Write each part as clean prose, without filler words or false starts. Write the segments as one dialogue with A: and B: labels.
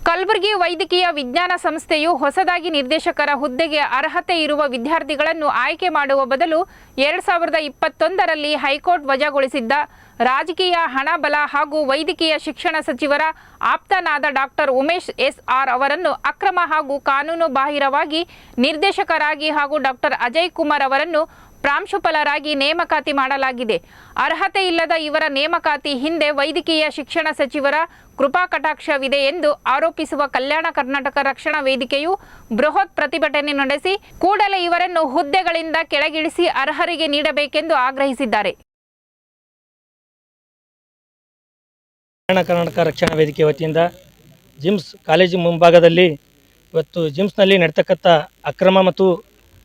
A: ಕಲಬುರಗಿ ವೈದ್ಯಕೀಯ ವಿಜ್ಞಾನ ಸಂಸ್ಥೆಯು ಹೊಸದಾಗಿ ನಿರ್ದೇಶಕರ ಹುದ್ದೆಗೆ ಅರ್ಹತೆ ಇರುವ ವಿದ್ಯಾರ್ಥಿಗಳನ್ನು ಆಯ್ಕೆ ಮಾಡುವ ಬದಲು 2021ರಲ್ಲಿ ಹೈಕೋರ್ಟ್ ವಜಾಗೊಳಿಸಿದ್ದ ರಾಜಕೀಯ ಹಣಬಲ ಹಾಗೂ ವೈದ್ಯಕೀಯ ಶಿಕ್ಷಣ ಸಚಿವರ ಆಪ್ತನಾದ ಡಾಕ್ಟರ್ ಉಮೇಶ್ ಎಸ್.ಆರ್. ಅವರನ್ನು ಅಕ್ರಮ ಹಾಗೂ ಕಾನೂನು ಬಾಹಿರವಾಗಿ ನಿರ್ದೇಶಕರಾಗಿ ಹಾಗೂ ಡಾಕ್ಟರ್ ಅಜಯ್ ಕುಮಾರ್ ಅವರನ್ನು ಪ್ರಾಂಶುಪಾಲರಾಗಿ ನೇಮಕಾತಿ ಮಾಡಲಾಗಿದೆ. ಅರ್ಹತೆ ಇಲ್ಲದ ಇವರ ನೇಮಕಾತಿ ಹಿಂದೆ ವೈದ್ಯಕೀಯ ಶಿಕ್ಷಣ ಸಚಿವರ ಕೃಪಾ ಕಟಾಕ್ಷವಿದೆ ಎಂದು ಆರೋಪಿಸುವ ಕಲ್ಯಾಣ ಕರ್ನಾಟಕ ರಕ್ಷಣಾ ವೇದಿಕೆಯು ಬೃಹತ್ ಪ್ರತಿಭಟನೆ ನಡೆಸಿ ಕೂಡಲೇ ಇವರನ್ನು ಹುದ್ದೆಗಳಿಂದ ಕೆಳಗಿಳಿಸಿ ಅರ್ಹರಿಗೆ ನೀಡಬೇಕೆಂದು ಆಗ್ರಹಿಸಿದ್ದಾರೆ.
B: ಕಲ್ಯಾಣ ಕರ್ನಾಟಕ ರಕ್ಷಣಾ ವೇದಿಕೆ ವತಿಯಿಂದ ಜಿಮ್ಸ್ ಕಾಲೇಜು ಮುಂಭಾಗದಲ್ಲಿ ಇವತ್ತು ಜಿಮ್ಸ್ನಲ್ಲಿ ನಡೀತಕ್ಕಂಥ ಅಕ್ರಮ ಮತ್ತು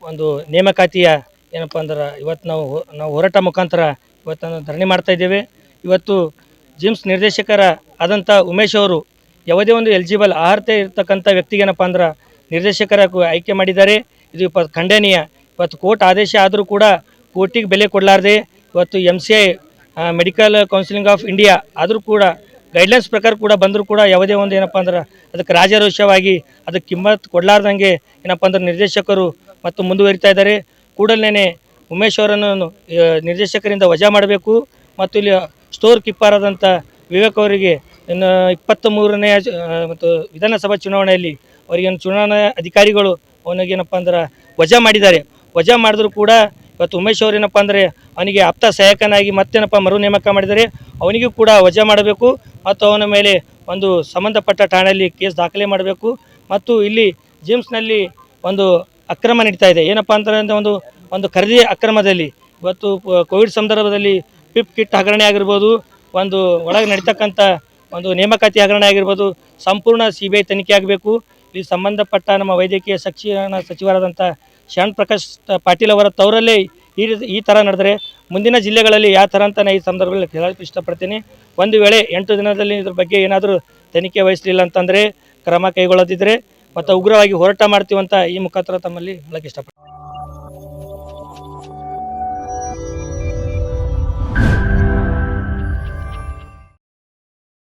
B: ಒಂದು ನೇಮಕಾತಿಯ ಏನಪ್ಪ ಅಂದ್ರೆ ಇವತ್ತು ನಾವು ಹೋರಾಟ ಮುಖಾಂತರ ಇವತ್ತು ಧರಣಿ ಮಾಡ್ತಾ ಇದ್ದೇವೆ. ಇವತ್ತು ಜಿಮ್ಸ್ ನಿರ್ದೇಶಕರ ಆದಂಥ ಉಮೇಶ್ ಅವರು ಯಾವುದೇ ಒಂದು ಎಲಿಜಿಬಲ್ ಅರ್ಹತೆ ಇರ್ತಕ್ಕಂಥ ವ್ಯಕ್ತಿಗೆ ಏನಪ್ಪ ಅಂದ್ರೆ ನಿರ್ದೇಶಕರ ಆಯ್ಕೆ ಮಾಡಿದ್ದಾರೆ. ಇದು ಖಂಡನೀಯ. ಇವತ್ತು ಕೋರ್ಟ್ ಆದೇಶ ಆದರೂ ಕೂಡ ಕೋರ್ಟಿಗೆ ಬೆಲೆ ಕೊಡಲಾರದೆ ಇವತ್ತು MCI medical counselling of India ಆದರೂ ಕೂಡ ಗೈಡ್ಲೈನ್ಸ್ ಪ್ರಕಾರ ಕೂಡ ಬಂದರೂ ಕೂಡ ಯಾವುದೇ ಒಂದು ಏನಪ್ಪ ಅಂದ್ರೆ ಅದಕ್ಕೆ ರಾಜಾರೋಷವಾಗಿ ಅದಕ್ಕೆ ಕಿಮ್ಮತ್ತು ಕೊಡಲಾರ್ದಂಗೆ ಏನಪ್ಪ ಅಂದ್ರೆ ನಿರ್ದೇಶಕರು ಮತ್ತು ಮುಂದುವರಿತಾ ಇದ್ದಾರೆ. ಕೂಡಲೇ ಉಮೇಶ್ ಅವರನ್ನು ನಿರ್ದೇಶಕರಿಂದ ವಜಾ ಮಾಡಬೇಕು ಮತ್ತು ಇಲ್ಲಿ ಸ್ಟೋರ್ ಕೀಪರ್ ಆದಂಥ ವಿವೇಕ್ ಅವರಿಗೆ ಇನ್ನು 23ನೇ ಮತ್ತು ವಿಧಾನಸಭಾ ಚುನಾವಣೆಯಲ್ಲಿ ಅವರಿಗೇನು ಚುನಾವಣಾ ಅಧಿಕಾರಿಗಳು ಅವನಿಗೇನಪ್ಪ ಅಂದ್ರೆ ವಜಾ ಮಾಡಿದ್ದಾರೆ. ವಜಾ ಮಾಡಿದ್ರು ಕೂಡ ಇವತ್ತು ಉಮೇಶ್ ಅವರು ಏನಪ್ಪ ಅಂದರೆ ಅವನಿಗೆ ಆಪ್ತ ಸಹಾಯಕನಾಗಿ ಮತ್ತೇನಪ್ಪ ಮರು ನೇಮಕ ಮಾಡಿದ್ದಾರೆ. ಅವನಿಗೂ ಕೂಡ ವಜಾ ಮಾಡಬೇಕು ಮತ್ತು ಅವನ ಮೇಲೆ ಒಂದು ಸಂಬಂಧಪಟ್ಟ ಠಾಣೆಯಲ್ಲಿ ಕೇಸ್ ದಾಖಲೆ ಮಾಡಬೇಕು. ಮತ್ತು ಇಲ್ಲಿ ಜಿಮ್ಸ್ನಲ್ಲಿ ಒಂದು ಅಕ್ರಮ ನಡೀತಾ ಇದೆ. ಏನಪ್ಪ ಅಂತಂದರೆ ಒಂದು ಖರೀದಿ ಅಕ್ರಮದಲ್ಲಿ ಇವತ್ತು ಕೋವಿಡ್ ಸಂದರ್ಭದಲ್ಲಿ ಪಿಪ್ ಕಿಟ್ ಹಗರಣೆ ಆಗಿರ್ಬೋದು, ಒಂದು ಒಳಗೆ ನಡೀತಕ್ಕಂಥ ಒಂದು ನೇಮಕಾತಿ ಹಗರಣ ಆಗಿರ್ಬೋದು, ಸಂಪೂರ್ಣ CBI ತನಿಖೆ ಆಗಬೇಕು. ಇಲ್ಲಿ ಸಂಬಂಧಪಟ್ಟ ನಮ್ಮ ವೈದ್ಯಕೀಯ ಶಿಕ್ಷಣ ಸಚಿವರಾದಂಥ ಶರಣ್ ಪ್ರಕಾಶ್ ಪಾಟೀಲ್ ಅವರ ತವರಲ್ಲೇ ಈ ಥರ ನಡೆದರೆ ಮುಂದಿನ ಜಿಲ್ಲೆಗಳಲ್ಲಿ ಯಾವ ಥರ ಅಂತ ನಾನು ಈ ಸಂದರ್ಭದಲ್ಲಿ ಹೇಳಕ್ಕೆ ಇಷ್ಟಪಡ್ತೀನಿ. ಒಂದು ವೇಳೆ 8 ದಿನದಲ್ಲಿ ಇದ್ರ ಬಗ್ಗೆ ಏನಾದರೂ ತನಿಖೆ ವಹಿಸಲಿಲ್ಲ ಅಂತಂದರೆ ಕ್ರಮ ಕೈಗೊಳ್ಳದಿದ್ದರೆ ಮತ್ತು ಉಗ್ರವಾಗಿ ಹೋರಾಟ ಮಾಡ್ತೀವಂತ ಈ ಮುಖಾಂತರ ತಮ್ಮಲ್ಲಿ ಹೇಳಕ್ಕೆ ಇಷ್ಟಪಡ್ತೀನಿ.